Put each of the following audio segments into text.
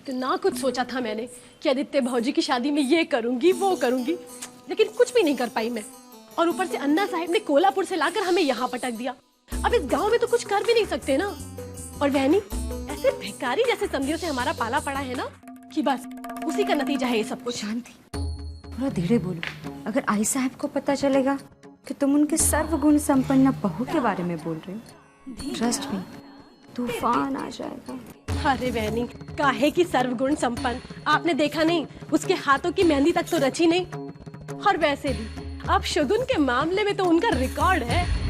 इतना कुछ सोचा था मैंने कि आदित्य भौजी की शादी में ये करूंगी वो करूंगी, लेकिन कुछ भी नहीं कर पाई मैं। और ऊपर से अन्ना साहब ने कोल्हापुर से लाकर हमें यहाँ पटक दिया। अब इस गांव में तो कुछ कर भी नहीं सकते ना। और बहनी, ऐसे भिखारी जैसे समझियों से हमारा पाला पड़ा है ना कि बस उसी का नतीजा है ये सब कुछ। शांति, थोड़ा धीरे बोलो। अगर आई साहब को पता चलेगा कि तुम उनके सर्वगुण संपन्न बहू के बारे में बोल रहे हो, ट्रस्ट मी, तूफान आ जाएगा। अरे बहनी, काहे की सर्वगुण संपन्न, आपने देखा नहीं उसके हाथों की मेहंदी तक तो रची नहीं। और वैसे भी अब शगुन के मामले में तो उनका रिकॉर्ड है।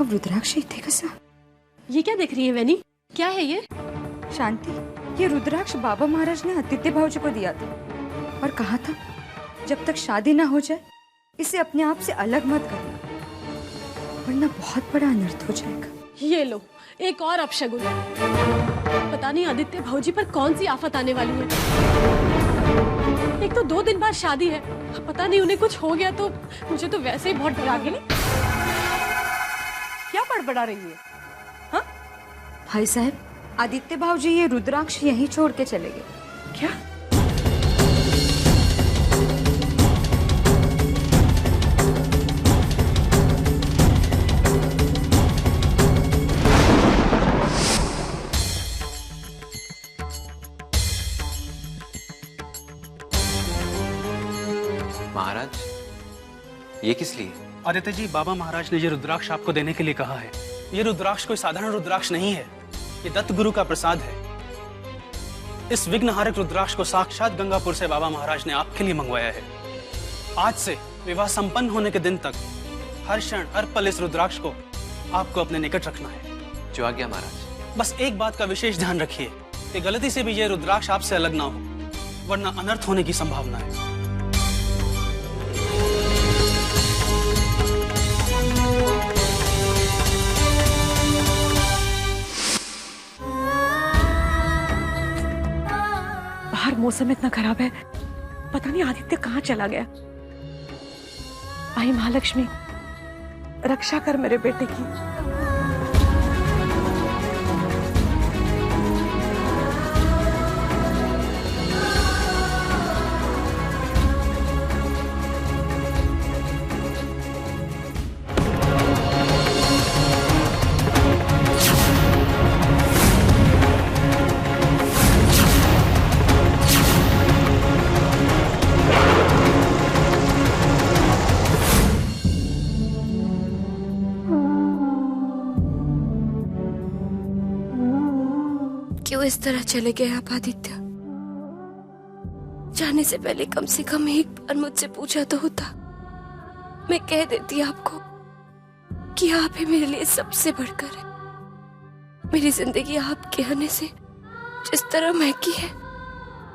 रुद्राक्ष थे कसा? ये क्या देख रही है वैनी? क्या है ये? शांति, ये रुद्राक्ष बाबा महाराज ने आदित्य भाऊजी को दिया था और कहा था जब तक शादी ना हो जाए इसे अपने आप से अलग मत करना, वरना बहुत बड़ा अनर्थ हो जाएगा। ये लो, एक और अपशगुन। पता नहीं आदित्य भाऊजी पर कौन सी आफत आने वाली है। एक तो 2 दिन बाद शादी है, पता नहीं उन्हें कुछ हो गया तो मुझे तो वैसे ही बहुत डरा गई। क्या बड़बड़ा रही है? हाँ? भाई साहब, आदित्य भाऊजी ये रुद्राक्ष यहीं छोड़ के चले गए। क्या? महाराज, ये किस लिए? आदित्य जी, बाबा महाराज ने ये रुद्राक्ष आपको देने के लिए कहा है। ये रुद्राक्ष कोई साधारण रुद्राक्ष नहीं है, ये दत्त गुरु का प्रसाद है। इस विघ्नहारक रुद्राक्ष को साक्षात गंगापुर से बाबा महाराज ने आपके लिए मंगवाया है। आज से विवाह संपन्न होने के दिन तक हर क्षण हर पल इस रुद्राक्ष को आपको अपने निकट रखना है। जो आज्ञा महाराज। बस एक बात का विशेष ध्यान रखिए कि गलती से भी ये रुद्राक्ष आपसे अलग ना हो, वरना अनर्थ होने की संभावना है। मौसम इतना खराब है, पता नहीं आदित्य कहाँ चला गया। आई महालक्ष्मी, रक्षा कर मेरे बेटे की। क्यों इस तरह चले गए आप आदित्य? जाने से पहले कम से कम एक बार मुझसे पूछा तो होता। मैं कह देती आपको कि आप ही मेरे लिए सबसे बढ़कर है। मेरी जिंदगी आपके आने से जिस तरह महकी है,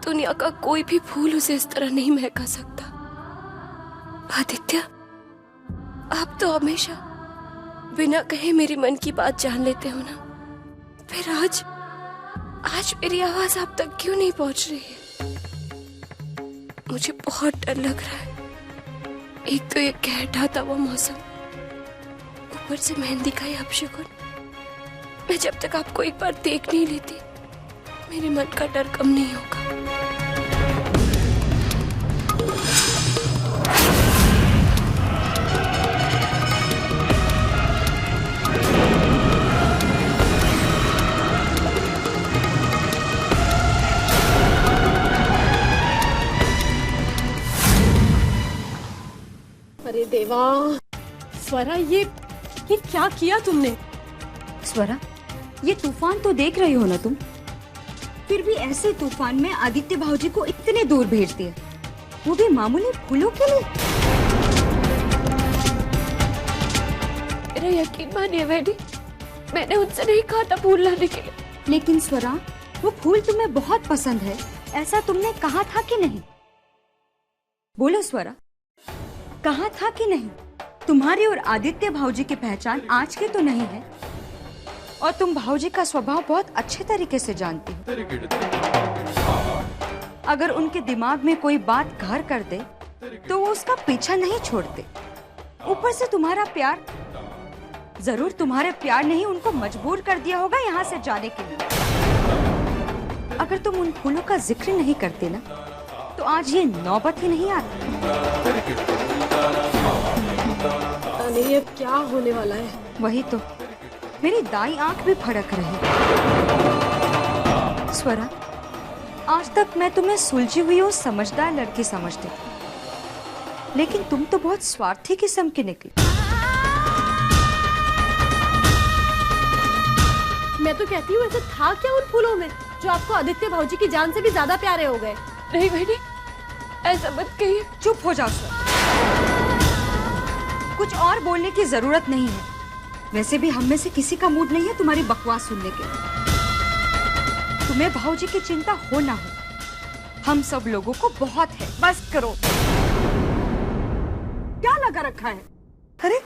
दुनिया का कोई भी फूल उसे इस तरह नहीं महका सकता। आदित्य, आप तो हमेशा बिना कहे मेरी मन की बात जान लेते हो ना, फिर आज मेरी आवाज आप तक क्यों नहीं पहुंच रही है? मुझे बहुत डर लग रहा है। एक तो ये कहता था वो मौसम, ऊपर से मेहंदी का ये अपशगुन। मैं जब तक आपको एक बार देख नहीं लेती, मेरे मन का डर कम नहीं होगा। अरे देवा, स्वरा, ये क्या किया तुमने? स्वरा, ये तूफान तो देख रही हो ना तुम, फिर भी ऐसे तूफान में आदित्य भाऊजी को इतने दूर भेज दिया, वो भी मामूली फूलों के लिए। मेरा यकीन मानिए वैडी, मैंने उनसे नहीं कहा था फूल लाने के लिए। लेकिन स्वरा, वो फूल तुम्हें बहुत पसंद है, ऐसा तुमने कहा था कि नहीं? बोलो स्वरा, कहा था कि नहीं, तुम्हारी और आदित्य भाऊजी की पहचान आज की तो नहीं है, और तुम भाऊजी का स्वभाव बहुत अच्छे तरीके से जानती हो। अगर उनके दिमाग में कोई बात घर कर दे तो वो उसका पीछा नहीं छोड़ते। ऊपर से तुम्हारा प्यार, जरूर तुम्हारे प्यार ने ही उनको मजबूर कर दिया होगा यहाँ से जाने के लिए। अगर तुम उन फूलों का जिक्र नहीं करते ना, तो आज ये नौबत ही नहीं आती। नहीं, अब क्या होने वाला है? वही तो, मेरी दाई आंख भी फड़क रही। स्वरा, आज तक मैं तुम्हें सुलझी हुई और समझदार लड़की समझती थी, लेकिन तुम तो बहुत स्वार्थी किस्म की निकली। मैं तो कहती हूँ ऐसा था क्या उन फूलों में जो आपको आदित्य भाऊजी की जान से भी ज्यादा प्यारे हो गए? नहीं बहनी, ऐसा मत कहिए। चुप हो जाओ स्वरा, कुछ और बोलने की जरूरत नहीं है। वैसे भी हम में से किसी का मूड नहीं है तुम्हारी बकवास सुनने के। तुम्हें भाऊजी की चिंता हो ना हो, हम सब लोगों को बहुत है। बस करो, क्या लगा रखा है? अरे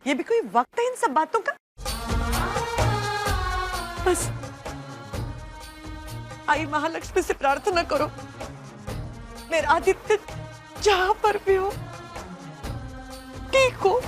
ये भी कोई वक्त है इन सब बातों का? बस आई महालक्ष्मी से प्रार्थना करो, मेरा आदित्य जहां पर भी हो ठीक हो।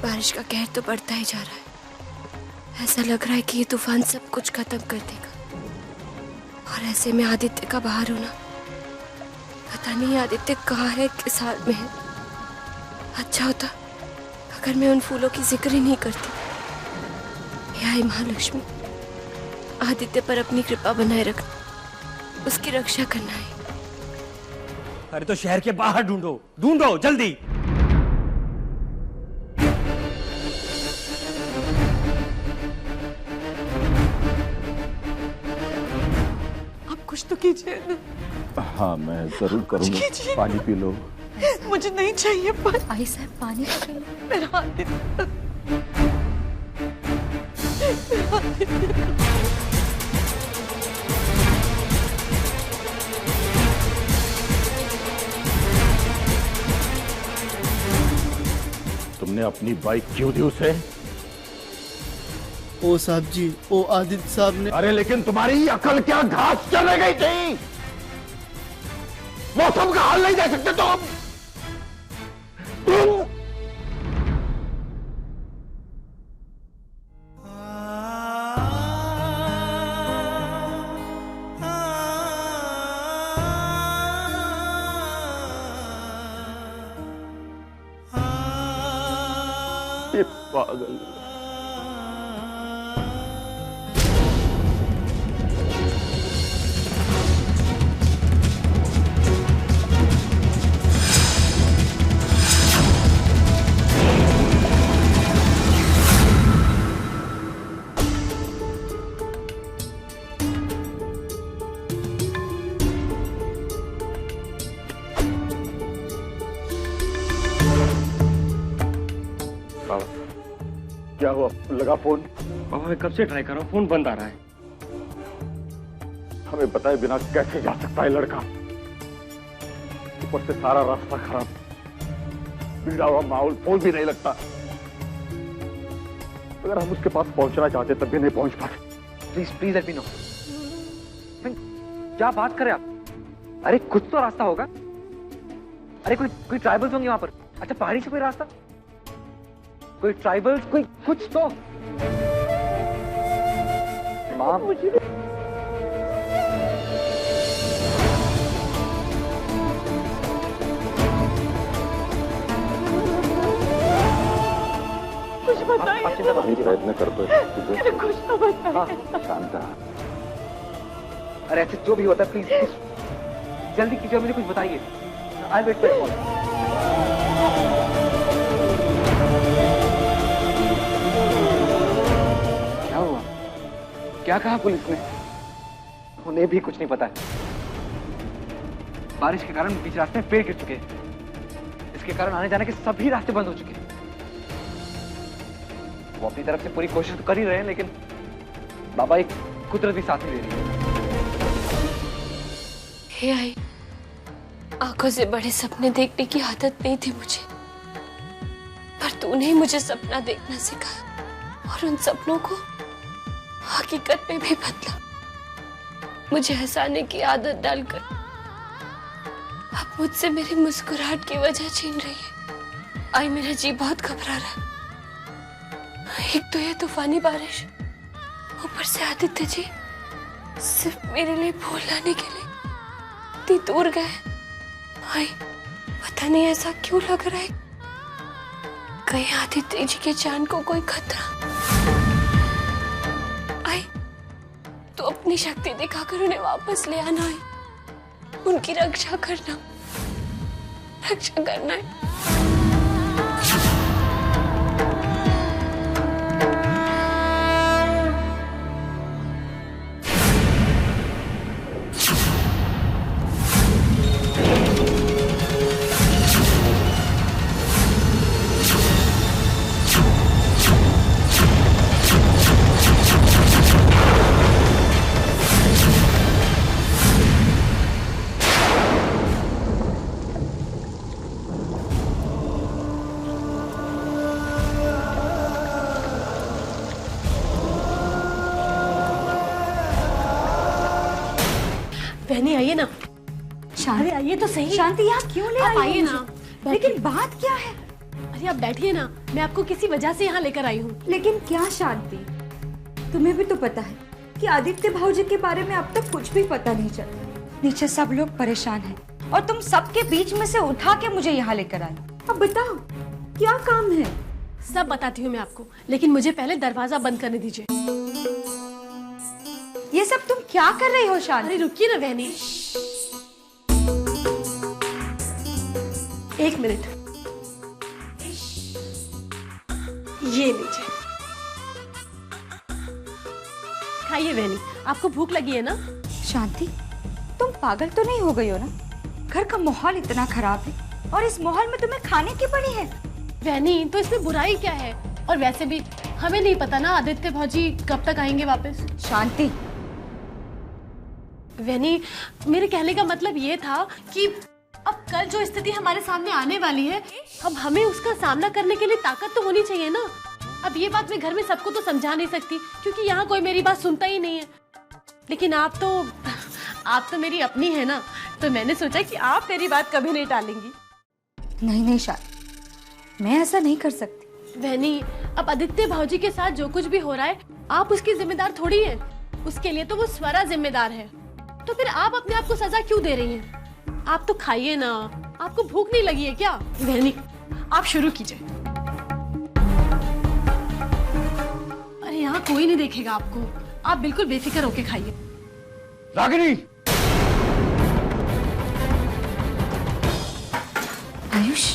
बारिश का कहर तो बढ़ता ही जा रहा है। ऐसा लग रहा है कि ये तूफान सब कुछ खत्म कर देगा। और ऐसे में आदित्य का बाहर होना, पता नहीं आदित्य कहाँ है, किस हाल में है। अच्छा होता अगर मैं उन फूलों की जिक्र ही नहीं करती। हे आई महालक्ष्मी, आदित्य पर अपनी कृपा बनाए रखना, उसकी रक्षा करना है। अरे तो शहर के बाहर ढूंढो, ढूंढो जल्दी। कुछ तो कीजिए ना। हाँ मैं जरूर करूंगा, पानी पी लो। मुझे नहीं चाहिए पानी। आई साहब, पानी पी लो। मेरा आदित्य, तुमने अपनी बाइक क्यों दी उसे? ओ साहब जी, ओ आदित्य साहब ने। अरे लेकिन तुम्हारी अकल क्या घास चले गई थी? मौसम का हाल नहीं दे सकते तुम? ये पागल। क्या हुआ? लगा फोन? बाबा मैं कब से ट्राई कर रहा हूँ, फोन बंद आ रहा है। हमें बताए बिना कैसे जा सकता है लड़का? ऊपर से सारा रास्ता खराब, बिगड़ा हुआ माहौल, फोन भी नहीं लगता। अगर हम उसके पास पहुंचना चाहते तब भी नहीं पहुंच पाते। Please please let me know. क्या बात कर रहे आप? अरे कुछ तो रास्ता होगा। अरे कोई ट्राइबल्स होंगे वहां पर। अच्छा पहाड़ी से कोई रास्ता, कोई ट्राइबल्स, कोई कुछ तो। माँ मुझे कुछ बताइए। प्रयत्न करते कुछ तो बताइए। शांत। अरे ऐसे जो भी होता है प्लीज जल्दी कीजिए, मुझे कुछ बताइए। I wait for call. क्या हुआ? क्या कहा पुलिस ने? उन्हें भी कुछ नहीं पता है। बारिश के कारण बीच रास्ते में पेड़ गिर चुके हैं। इसके कारण आने जाने के सभी रास्ते बंद हो चुके हैं। वो अपनी तरफ से पूरी कोशिश तो कर ही रहे हैं, लेकिन बाबा एक कुदरती साथ नहीं दे रही है। हे आई, आंखों से बड़े सपने देखने की आदत नहीं थी मुझे, पर तूने ही मुझे सपना देखना सिखाया और उन सपनों को हकीकत में भी बदला। मुझे हंसाने की आदत डालकर अब मुझसे मेरी मुस्कुराहट की वजह छीन रही है। आई, मेरा जी बहुत घबरा रहा है। एक तो ये तूफानी बारिश, ऊपर से आदित्य जी सिर्फ मेरे लिए फूल लाने के लिए इतनी दूर गए। आई, पता नहीं ऐसा क्यों लग रहा है, कहीं आदित्य जी के जान को कोई खतरा। आई, तो अपनी शक्ति दिखाकर उन्हें वापस ले आना है, उनकी रक्षा करना है। बहनी आइए ना। शांति, आइए तो सही। शांति, आप क्यों ले आई हो आइए मुझे? ना। लेकिन बात क्या है? अरे आप बैठिए ना, मैं आपको किसी वजह से यहाँ लेकर आई हूँ। लेकिन क्या शांति, तुम्हें भी तो पता है कि आदित्य भाऊजी के बारे में अब तक कुछ भी पता नहीं चला। नीचे सब लोग परेशान हैं और तुम सबके बीच में से उठा के मुझे यहाँ लेकर आई। अब बताओ क्या काम है? सब बताती हूँ मैं आपको, लेकिन मुझे पहले दरवाजा बंद करने दीजिए। ये सब तुम क्या कर रही हो शांति? अरे रुकिए ना बहनी, एक मिनट। ये लीजिए, खाइए बहनी, आपको भूख लगी है ना? शांति, तुम पागल तो नहीं हो गई हो ना? घर का माहौल इतना खराब है और इस माहौल में तुम्हें खाने की पड़ी है। बहनी, तो इसमें बुराई क्या है? और वैसे भी हमें नहीं पता ना आदित्य भौजी कब तक आएंगे वापस। शांति, बहनी, मेरे कहने का मतलब ये था कि अब कल जो स्थिति हमारे सामने आने वाली है, अब हमें उसका सामना करने के लिए ताकत तो होनी चाहिए ना। अब ये बात मैं घर में सबको तो समझा नहीं सकती, क्योंकि यहाँ कोई मेरी बात सुनता ही नहीं है। लेकिन आप तो मेरी अपनी है ना, तो मैंने सोचा कि आप मेरी बात कभी नहीं टालेंगी। नहीं नहीं शांति, मैं ऐसा नहीं कर सकती। बहनी, अब आदित्य भाऊजी के साथ जो कुछ भी हो रहा है, आप उसकी जिम्मेदार थोड़ी है। उसके लिए तो वो स्वरा जिम्मेदार है। तो फिर आप अपने आप को सजा क्यों दे रही हैं? आप तो खाइए ना, आपको भूख नहीं लगी है क्या? बहनी, आप शुरू कीजिए। अरे यहाँ कोई नहीं देखेगा आपको, आप बिल्कुल बेफिक्र होके खाइए। रागिनी, आयुष,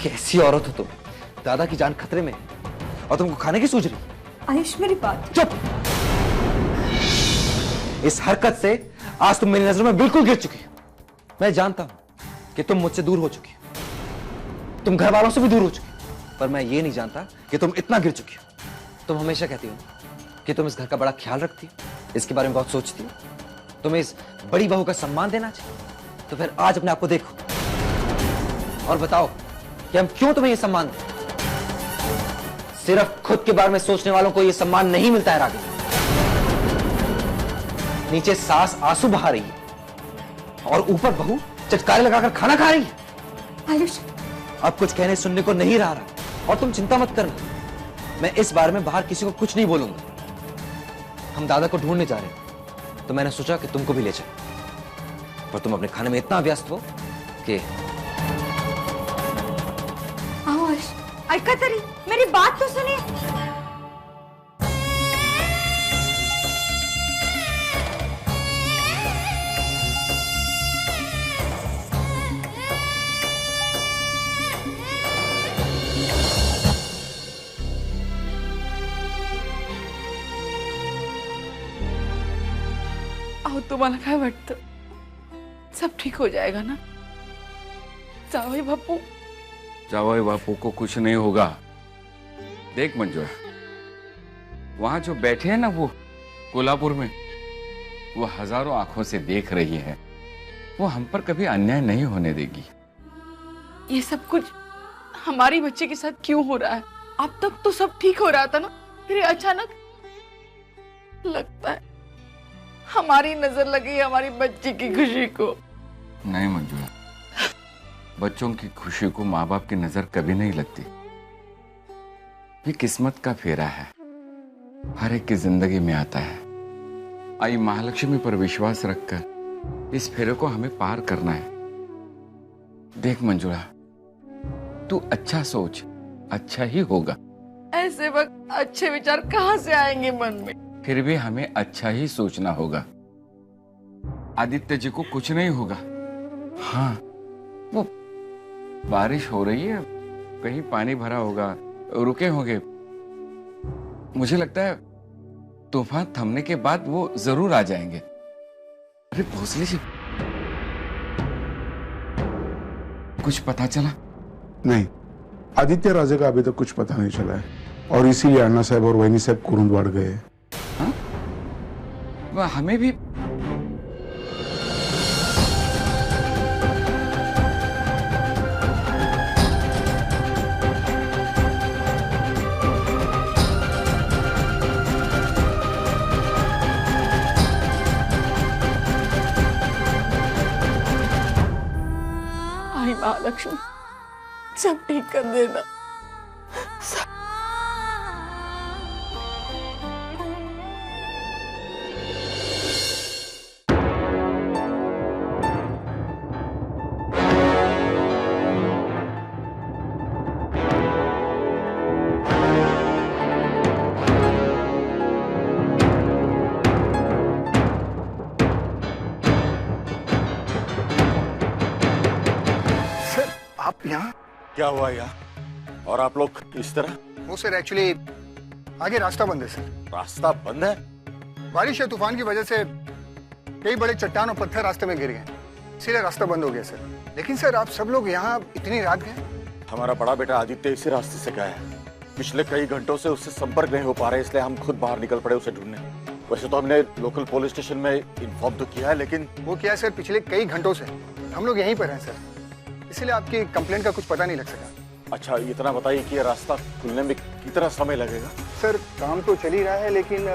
कैसी औरत हो तुम? दादा की जान खतरे में है और तुमको खाने की सूझ रही? आयुष मेरी बात। चुप! इस हरकत से आज तुम मेरी नजरों में बिल्कुल गिर चुकी हो। मैं जानता हूं कि तुम मुझसे दूर हो चुकी हो, तुम घर वालों से भी दूर हो चुकी हो, पर मैं ये नहीं जानता कि तुम इतना गिर चुकी हो। तुम हमेशा कहती हो कि तुम इस घर का बड़ा ख्याल रखती हो, इसके बारे में बहुत सोचती हो, तुम्हें इस बड़ी बहू का सम्मान देना चाहिए। तो फिर आज अपने आप को देखो और बताओ कि हम क्यों तुम्हें यह सम्मान दें। सिर्फ खुद के बारे में सोचने वालों को यह सम्मान नहीं मिलता है रागिनी। नीचे सास आंसू बहा रही है और ऊपर बहू चटकारे लगाकर खाना खा रही है। आयुष, अब कुछ कहने सुनने को नहीं रहा और तुम चिंता मत करना, मैं इस बारे में बाहर किसी को कुछ नहीं बोलूंगा। हम दादा को ढूंढने जा रहे हैं, तो मैंने सोचा कि तुमको भी ले जाए, पर तुम अपने खाने में इतना व्यस्त हो कि आयुष, ऐका तरी, मेरी बात तो सुनिए। अहो तुम्हाला काय वाटतं सब ठीक हो जाएगा ना? जावई बापू, जावई बापू को कुछ नहीं होगा। देख मंजू, वहां जो बैठे हैं ना वो कोल्हापुर में, वो हजारों आंखों से देख रही है। वो हम पर कभी अन्याय नहीं होने देगी। ये सब कुछ हमारी बच्चे के साथ क्यों हो रहा है? अब तक तो सब ठीक हो रहा था ना, फिर अचानक लगता है हमारी नजर लगी हमारी बच्ची की खुशी को। नहीं मंजूला, बच्चों की खुशी को माँ बाप की नजर कभी नहीं लगती। ये किस्मत का फेरा है, हर एक की जिंदगी में आता है। आई महालक्ष्मी पर विश्वास रखकर इस फेरे को हमें पार करना है। देख मंजूला, तू अच्छा सोच, अच्छा ही होगा। ऐसे वक्त अच्छे विचार कहाँ से आएंगे मन में? फिर भी हमें अच्छा ही सोचना होगा। आदित्य जी को कुछ नहीं होगा। हाँ, वो बारिश हो रही है, कहीं पानी भरा होगा, रुके होंगे। मुझे लगता है तूफान थमने के बाद वो जरूर आ जाएंगे। अरे भोसले जी, कुछ पता चला? नहीं, आदित्य राजे का अभी तक कुछ पता नहीं चला है और इसीलिए अन्ना साहब और वहीनी साहब कुरुंदवाड़ गए। हाँ? वह हमें भी आई महालक्ष्मी, सब ठीक कर देना। आप यहाँ? क्या हुआ यहाँ? और आप लोग इस तरह? वो सर एक्चुअली आगे रास्ता बंद है सर। रास्ता बंद है? बारिश या तूफान की वजह से कई बड़े चट्टान और पत्थर रास्ते में गिर गए, इसीलिए रास्ता बंद हो गया सर। लेकिन सर आप सब लोग यहाँ इतनी रात गए? हमारा बड़ा बेटा आदित्य इसी रास्ते से गया है। पिछले कई घंटों से उससे संपर्क नहीं हो पा रहे, इसलिए हम खुद बाहर निकल पड़े उसे ढूंढने। वैसे तो हमने लोकल पुलिस स्टेशन में इन्फॉर्म तो किया है, लेकिन वो क्या है सर, पिछले कई घंटों से हम लोग यहीं पर हैं सर, इसलिए आपकी कंप्लेंट का कुछ पता नहीं लग सका। अच्छा, इतना बताइए कि ये रास्ता खुलने में कितना समय लगेगा? सर काम तो चल ही रहा है, लेकिन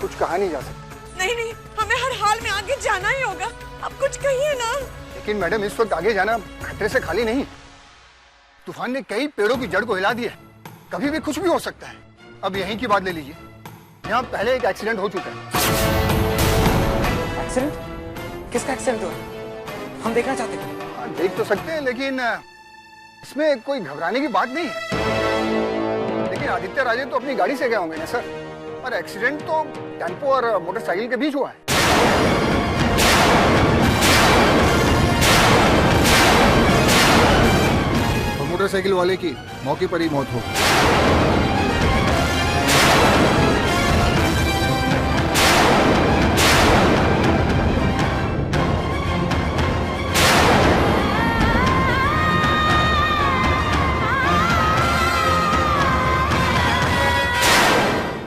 कुछ कहा नहीं जा सकता। नहीं नहीं, हमें हर हाल में आगे जाना ही होगा। अब कुछ कहिए ना। लेकिन मैडम इस वक्त आगे जाना खतरे से खाली नहीं। तूफान ने कई पेड़ों की जड़ को हिला दिया, कभी भी कुछ भी हो सकता है। अब यहीं की बात ले लीजिए, यहाँ पहले एक एक्सीडेंट हो चुका है। एक्सीडेंट? किसका एक्सीडेंट हुआ? हम देखना चाहते हैं। हाँ, देख तो सकते हैं, लेकिन इसमें कोई घबराने की बात नहीं है। लेकिन आदित्य राजे तो अपनी गाड़ी से गए होंगे ना सर, और एक्सीडेंट तो टेम्पो और मोटरसाइकिल के बीच हुआ है। और मोटरसाइकिल वाले की मौके पर ही मौत हो गई।